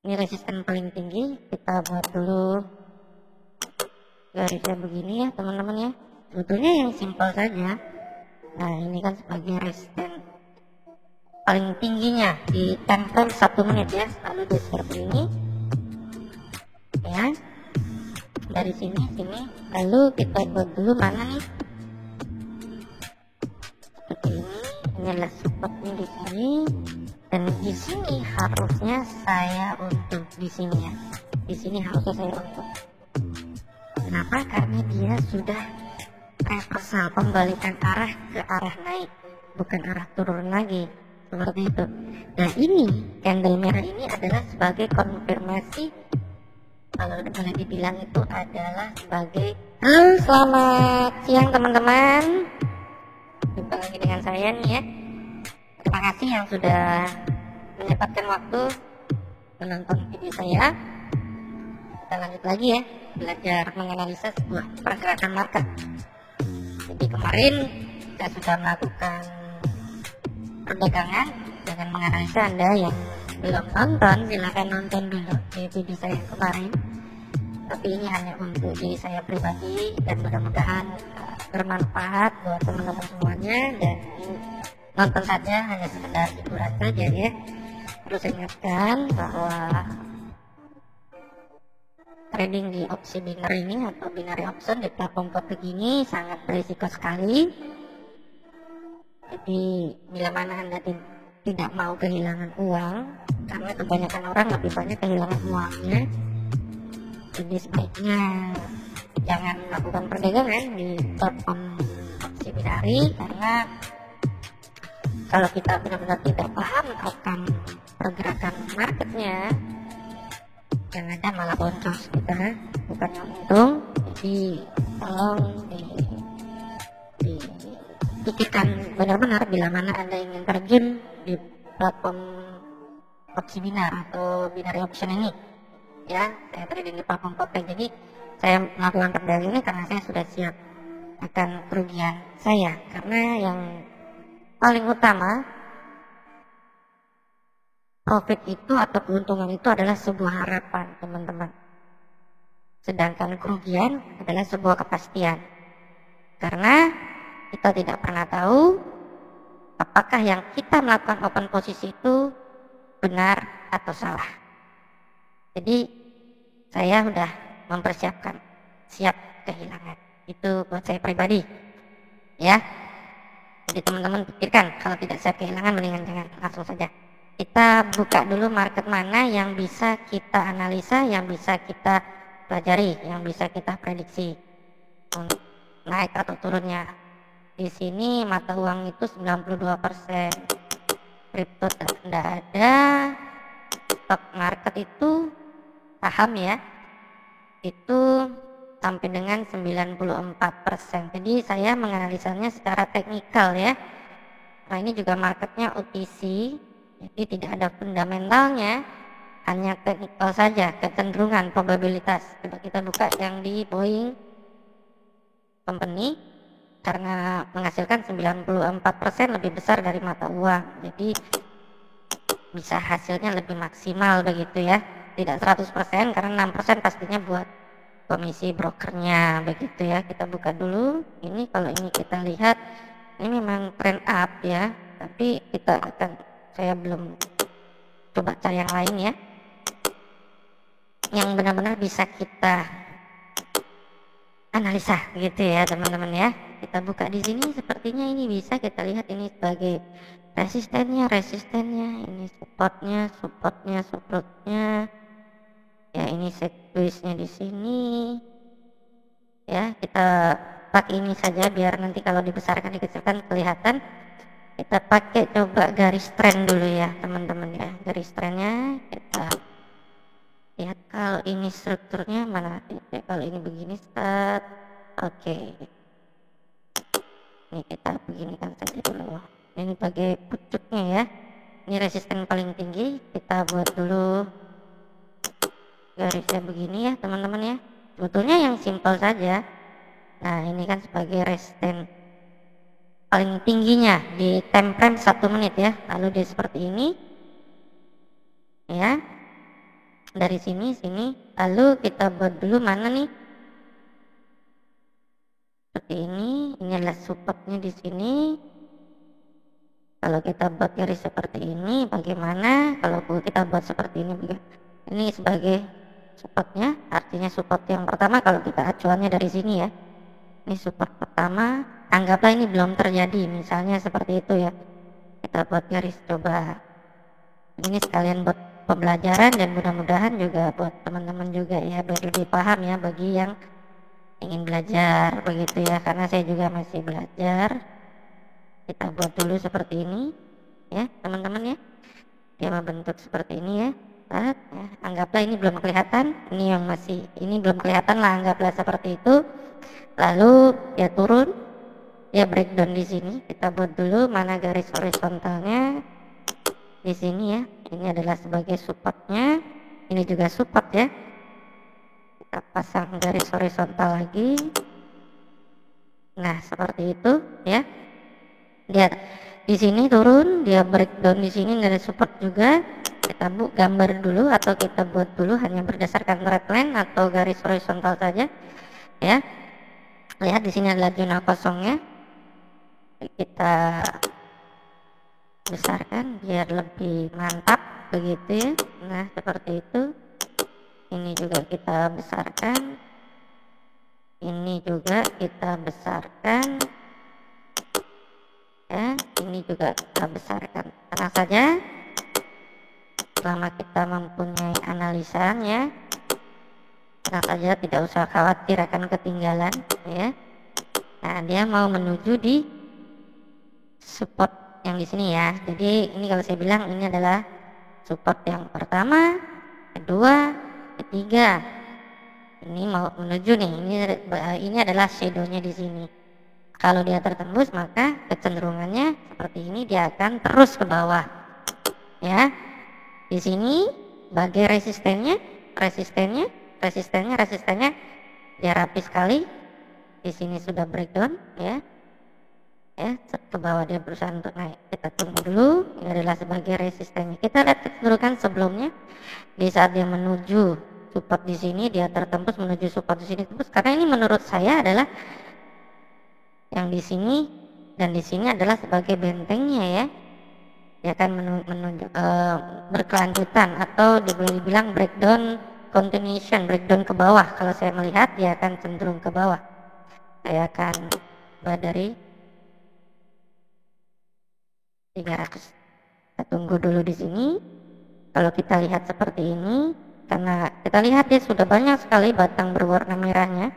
Ini resisten paling tinggi, kita buat dulu garisnya begini ya teman-teman ya. Sebetulnya yang simpel saja. Nah ini kan sebagai resisten paling tingginya, ditempel 1 menit ya, lalu dia seperti ini ya, dari sini lalu kita buat dulu mana nih, seperti ini adalah supportnya di sini, dan di sini harusnya saya untuk di sini ya, di sini harusnya saya untuk. Kenapa? Karena dia sudah reversal, pembalikan arah ke arah naik, bukan arah turun lagi, seperti itu. Nah ini candle merah ini adalah sebagai konfirmasi, kalau boleh dibilang itu adalah sebagai halo selamat siang teman-teman, jumpa lagi dengan saya nih ya. Terima kasih yang sudah menyempatkan waktu menonton video saya. Kita lanjut lagi ya, belajar menganalisa sebuah pergerakan market. Jadi kemarin saya sudah melakukan perdagangan dengan menganalisa. Anda yang belum nonton silakan nonton dulu di video saya yang kemarin, tapi ini hanya untuk diri saya pribadi dan mudah-mudahan bermanfaat buat teman-teman semuanya, dan nonton saja hanya sekedar hiburan saja ya. Terus saya ingatkan bahwa trading di opsi binary ini atau binary option di platform Kopik ini sangat berisiko sekali. Jadi bila mana Anda tidak mau kehilangan uang, karena kebanyakan orang lebih banyak kehilangan uangnya, jadi sebaiknya jangan melakukan perdagangan di platform opsi binary, karena kalau kita benar-benar tidak paham akan pergerakan marketnya, yang ada malah boncos kita, bukan yang untung. Jadi tolong dipikirkan benar-benar bila mana Anda ingin terjun di platform opsi binar atau binary option ini ya. Saya trading di platform Kopik, jadi saya melakukan perdagangan ini karena saya sudah siap akan kerugian saya, karena yang paling utama profit itu atau keuntungan itu adalah sebuah harapan teman-teman, sedangkan kerugian adalah sebuah kepastian, karena kita tidak pernah tahu apakah yang kita melakukan open posisi itu benar atau salah. Jadi saya sudah mempersiapkan, siap kehilangan. Itu buat saya pribadi ya. Jadi teman-teman pikirkan, kalau tidak siap kehilangan mendingan jangan, langsung saja kita buka dulu market mana yang bisa kita analisa, yang bisa kita pelajari, yang bisa kita prediksi untuk naik atau turunnya. Di sini mata uang itu 92%, kripto tidak ada, stock market itu saham ya, itu sampai dengan 94%. Jadi saya menganalisanya secara teknikal ya. Nah ini juga marketnya OTC, jadi tidak ada fundamentalnya, hanya teknikal saja, kecenderungan, probabilitas. Coba kita buka yang di Boeing Company, karena menghasilkan 94% lebih besar dari mata uang, jadi bisa hasilnya lebih maksimal begitu ya. Tidak 100% karena 6% pastinya buat komisi brokernya begitu ya. Kita buka dulu ini, kalau ini kita lihat ini memang trend up ya, tapi saya belum coba cari yang lain ya, yang benar-benar bisa kita analisa gitu ya teman-teman ya. Kita buka di sini, sepertinya ini bisa kita lihat ini sebagai resistennya, ini supportnya ya, ini sekuisnya di sini ya. Kita pakai ini saja biar nanti kalau dibesarkan dikecilkan kelihatan. Kita pakai coba garis trend dulu ya teman-teman ya. Garis trendnya kita lihat, kalau ini strukturnya mana ya, kalau ini begini start. Oke, ini kita beginikan saja dulu, ini sebagai pucuknya ya. Ini resisten paling tinggi, kita buat dulu garisnya begini ya teman-teman ya. Sebetulnya yang simpel saja. Nah ini kan sebagai resisten paling tingginya, di time frame 1 menit ya, lalu dia seperti ini ya. dari sini, lalu kita buat dulu mana nih, seperti ini adalah supportnya di sini. Kalau kita buat garis seperti ini, bagaimana kalau kita buat seperti ini? Ini sebagai supportnya, artinya support yang pertama kalau kita acuannya dari sini ya. Ini support pertama, anggaplah ini belum terjadi, misalnya seperti itu ya. Kita buat garis, coba. Ini sekalian buat pembelajaran dan mudah-mudahan juga buat teman-teman juga ya, biar lebih paham ya bagi yang ingin belajar begitu ya, karena saya juga masih belajar. Kita buat dulu seperti ini ya teman-teman ya, dia membentuk seperti ini ya. Ya, anggaplah ini belum kelihatan, ini yang masih, ini belum kelihatan lah, anggaplah seperti itu. Lalu ya turun, ya breakdown di sini. Kita buat dulu mana garis horizontalnya di sini ya. Ini adalah sebagai supportnya, ini juga support ya. Kita pasang garis horizontal lagi. Nah seperti itu ya. Lihat di sini turun, dia breakdown di sini dari support juga. Kita gambar dulu atau kita buat dulu hanya berdasarkan red line atau garis horizontal saja ya. Lihat di sini adalah zona kosongnya. Kita besarkan biar lebih mantap begitu ya. Nah seperti itu. Ini juga kita besarkan, ini juga kita besarkan ya, ini juga kita besarkan. Tenang saja, selama kita mempunyai analisanya, tenang saja, tidak usah khawatir akan ketinggalan ya. Nah dia mau menuju di support yang di sini ya. Jadi ini kalau saya bilang ini adalah support yang pertama, kedua, ketiga. Ini mau menuju nih, ini adalah shadownya di sini. Kalau dia tertembus maka kecenderungannya seperti ini, dia akan terus ke bawah ya. Di sini sebagai resistennya dia rapi sekali. Di sini sudah breakdown ya, ke bawah dia berusaha untuk naik. Kita tunggu dulu, ini adalah sebagai resistennya. Kita lihat kecenderungan sebelumnya di saat dia menuju support di sini, dia tertembus menuju support di sini tembus, karena ini menurut saya adalah yang di sini dan di sini adalah sebagai bentengnya ya. Dia akan menunjuk berkelanjutan atau boleh dibilang breakdown continuation, breakdown ke bawah. Kalau saya melihat dia akan cenderung ke bawah. Saya akan buat dari 300. Kita tunggu dulu di sini. Kalau kita lihat seperti ini, karena kita lihat dia sudah banyak sekali batang berwarna merahnya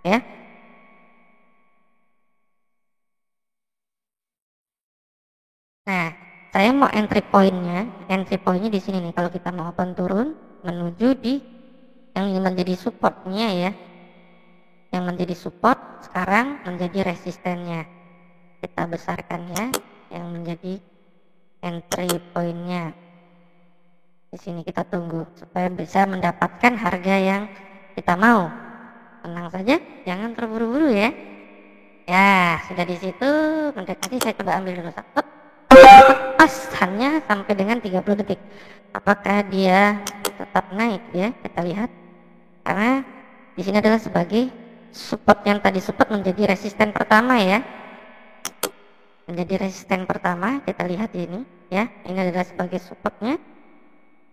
ya. Nah saya mau entry pointnya di sini nih. Kalau kita mau open turun menuju di yang menjadi supportnya ya, yang menjadi support sekarang menjadi resistennya. Kita besarkan ya, yang menjadi entry pointnya. Di sini kita tunggu supaya bisa mendapatkan harga yang kita mau. Tenang saja, jangan terburu-buru ya. Ya sudah di situ mendekati. Saya coba ambil dulu satu. Pas hanya sampai dengan 30 detik. Apakah dia tetap naik ya? Kita lihat. Karena di sini adalah sebagai support, yang tadi support menjadi resisten pertama ya. Menjadi resisten pertama, kita lihat ini ya. Ini adalah sebagai supportnya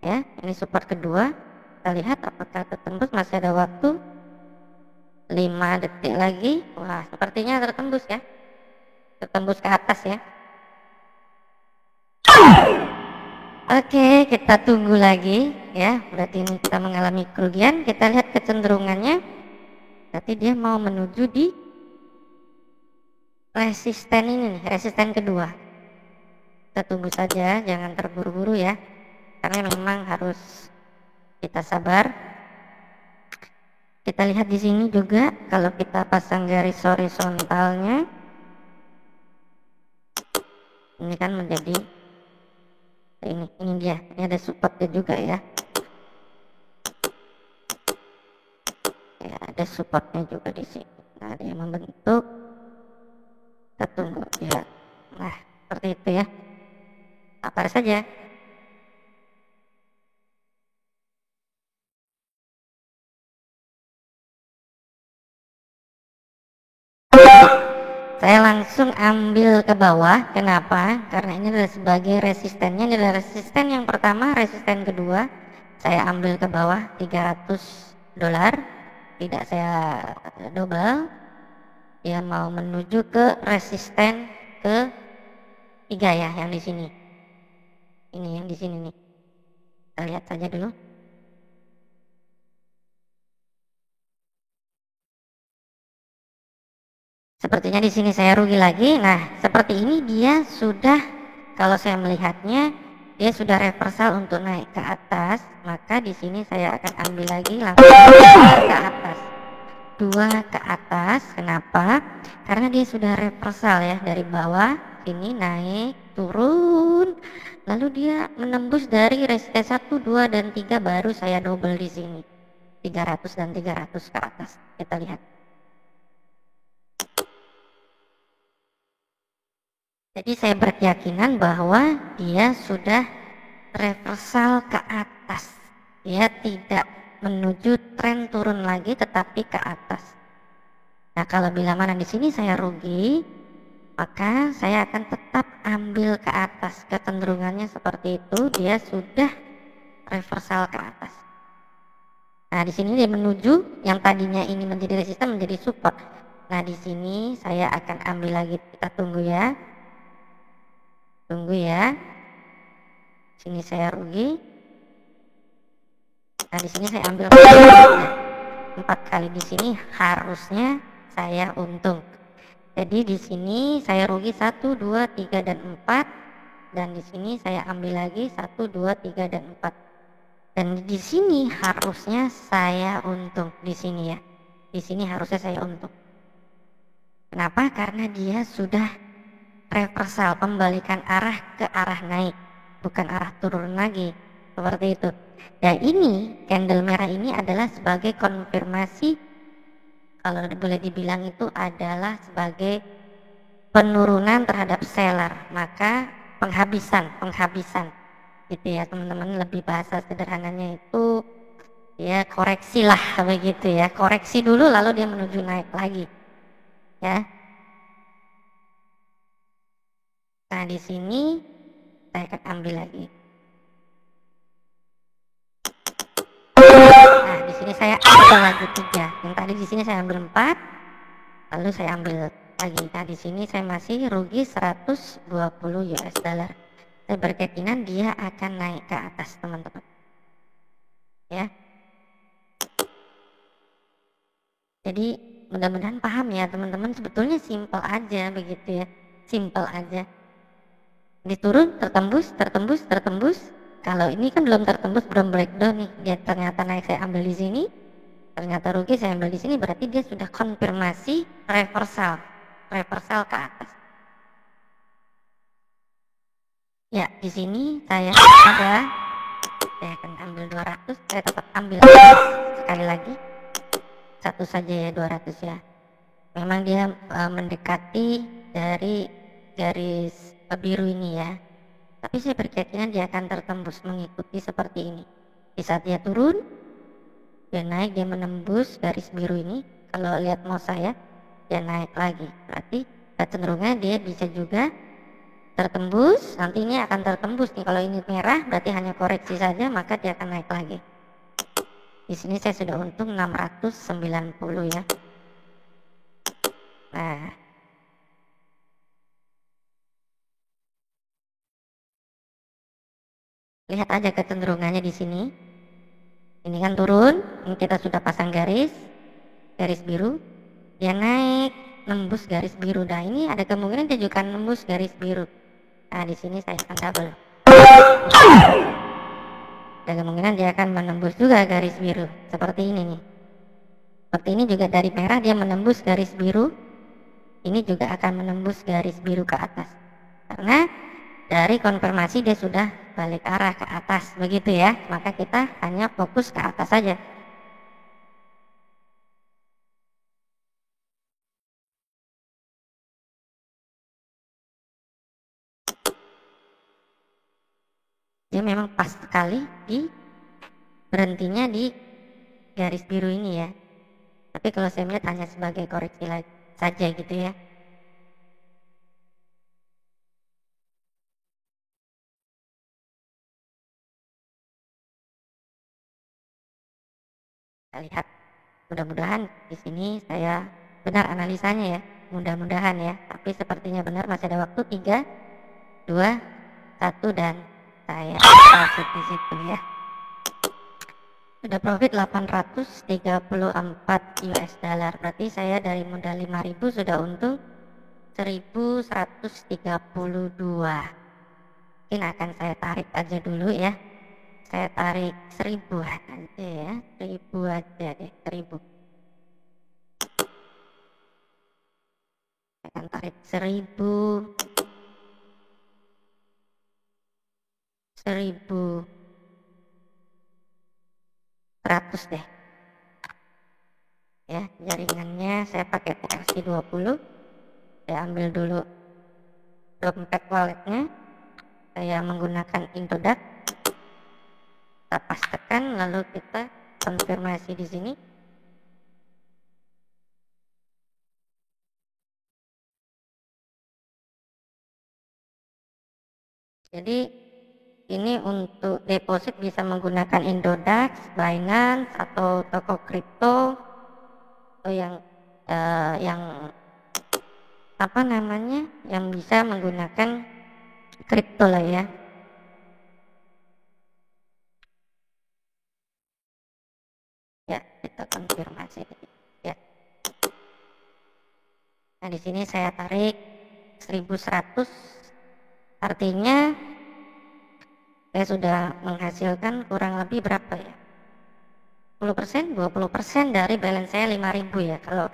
ya. Ini support kedua. Kita lihat apakah tertembus, masih ada waktu 5 detik lagi. Wah sepertinya tertembus ya, tertembus ke atas ya. Oke, kita tunggu lagi ya. Berarti ini kita mengalami kerugian. Kita lihat kecenderungannya, berarti dia mau menuju di resisten ini nih, resisten kedua. Kita tunggu saja, jangan terburu-buru ya, karena memang harus kita sabar. Kita lihat di sini juga, kalau kita pasang garis horizontalnya, ini kan menjadi ini dia, ini ada supportnya juga ya. Ya ada supportnya juga di sini. Nah dia membentuk, kita tunggu ya. Nah seperti itu ya, sabar saja. saya langsung ambil ke bawah. Kenapa? Karena ini adalah sebagai resistennya, ini adalah resisten yang pertama, resisten kedua. Saya ambil ke bawah $300, tidak saya double. Dia mau menuju ke resisten ke 3 ya, yang di sini. Ini yang di sini nih. Kita lihat saja dulu. Sepertinya di sini saya rugi lagi. Nah, seperti ini dia sudah, kalau saya melihatnya dia sudah reversal untuk naik ke atas, maka di sini saya akan ambil lagi langsung ke atas. 2 ke atas. Kenapa? Karena dia sudah reversal ya, dari bawah ini naik turun, lalu dia menembus dari resisten 1, 2 dan 3, baru saya double di sini 300 dan 300 ke atas. Kita lihat. Jadi saya berkeyakinan bahwa dia sudah reversal ke atas. Dia tidak menuju tren turun lagi, tetapi ke atas. Nah, kalau bila mana di sini saya rugi, maka saya akan tetap ambil ke atas. Kecenderungannya seperti itu, dia sudah reversal ke atas. Nah, di sini dia menuju yang tadinya ini menjadi resisten menjadi support. Nah, di sini saya akan ambil lagi, kita tunggu ya. Tunggu ya. Sini saya rugi. Nah, di sini saya ambil 4 kali, di sini harusnya saya untung. Jadi di sini saya rugi 1, 2, 3 dan 4, dan di sini saya ambil lagi 1, 2, 3 dan 4. Dan di sini harusnya saya untung di sini ya. Di sini harusnya saya untung. Kenapa? Karena dia sudah reversal, pembalikan arah ke arah naik, bukan arah turun lagi, seperti itu. Ya, ini candle merah ini adalah sebagai konfirmasi, kalau boleh dibilang itu adalah sebagai penurunan terhadap seller, maka penghabisan gitu ya teman-teman. Lebih bahasa sederhananya itu ya koreksi lah, begitu ya, koreksi dulu lalu dia menuju naik lagi ya. Nah, di sini saya akan ambil lagi. Nah, di sini saya ambil lagi 3. Yang tadi di sini saya ambil 4, lalu saya ambil lagi. Nah, di sini saya masih rugi 120 US dollar. Saya berkeyakinan dia akan naik ke atas, teman-teman. Ya. Jadi mudah-mudahan paham ya, teman-teman. Sebetulnya simple aja begitu ya. Simple aja. Diturun, tertembus. Kalau ini kan belum tertembus, belum breakdown nih. Dia ternyata naik, saya ambil di sini. Ternyata rugi, saya ambil di sini. Berarti dia sudah konfirmasi reversal ke atas. Ya, di sini saya akan ambil 200. Saya tetap ambil sekali lagi. Satu saja ya, 200 ya. Memang dia mendekati dari garis biru ini ya. Tapi saya berkeyakinan dia akan tertembus mengikuti seperti ini. Di saat dia turun, dia naik, dia menembus garis biru ini. Kalau lihat mouse saya, dia naik lagi. Berarti kecenderungannya dia bisa juga tertembus. Nanti ini akan tertembus nih. Kalau ini merah berarti hanya koreksi saja, maka dia akan naik lagi. Di sini saya sudah untung 690 ya. Nah, lihat aja kecenderungannya di sini. Ini kan turun, ini kita sudah pasang garis biru, dia naik, nembus garis biru. Nah, ini ada kemungkinan dia juga nembus garis biru. Nah, di sini saya akan double. Ada kemungkinan dia akan menembus juga garis biru, seperti ini nih. Seperti ini juga dari merah dia menembus garis biru. Ini juga akan menembus garis biru ke atas. Karena dari konfirmasi dia sudah balik arah ke atas, begitu ya. Maka kita hanya fokus ke atas saja. Dia memang pas sekali di berhentinya di garis biru ini ya. Tapi kalau saya melihat hanya sebagai koreksi saja gitu ya. Kita lihat, mudah-mudahan di sini saya benar analisanya ya, mudah-mudahan ya, tapi sepertinya benar. Masih ada waktu 3, 2, 1 dan saya masuk di situ ya. Sudah profit 834 US dollar, berarti saya dari modal 5.000 sudah untung 1132. Mungkin akan saya tarik aja dulu ya, saya tarik 1000 aja ya, 1000 aja deh, 1000. Saya akan tarik 1000, 1100 deh ya. Jaringannya saya pakai TRC 20. Saya ambil dulu dompet walletnya, saya menggunakan Indodax, kita pastekan lalu kita konfirmasi di sini. Jadi ini untuk deposit bisa menggunakan Indodax, Binance atau toko kripto atau yang apa namanya, yang bisa menggunakan kripto lah ya. Ya, kita konfirmasi ya. Nah, di sini saya tarik 1100, artinya saya sudah menghasilkan kurang lebih berapa ya? 10%, 20% dari balance saya 5.000 ya. Kalau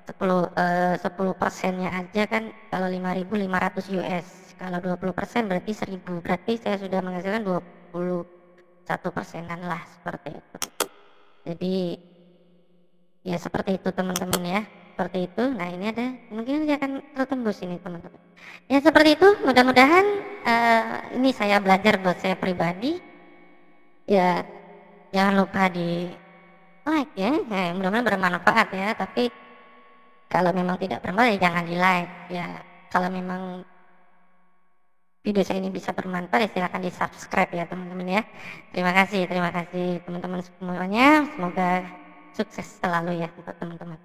10%-nya aja kan, kalau 5.500 US. Kalau 20% berarti 1.000. Berarti saya sudah menghasilkan 21%-an lah, seperti itu. Jadi ya seperti itu teman-teman ya, seperti itu. Nah, ini ada mungkin dia akan tertembus ini teman-teman. Ya seperti itu, mudah-mudahan ini saya belajar buat saya pribadi. Ya jangan lupa di like ya, mudah-mudahan bermanfaat ya. Tapi kalau memang tidak bermanfaat ya jangan di like ya. Kalau memang video saya ini bisa bermanfaat ya silahkan di subscribe ya teman-teman ya. Terima kasih teman-teman semuanya, semoga sukses selalu ya untuk teman-teman.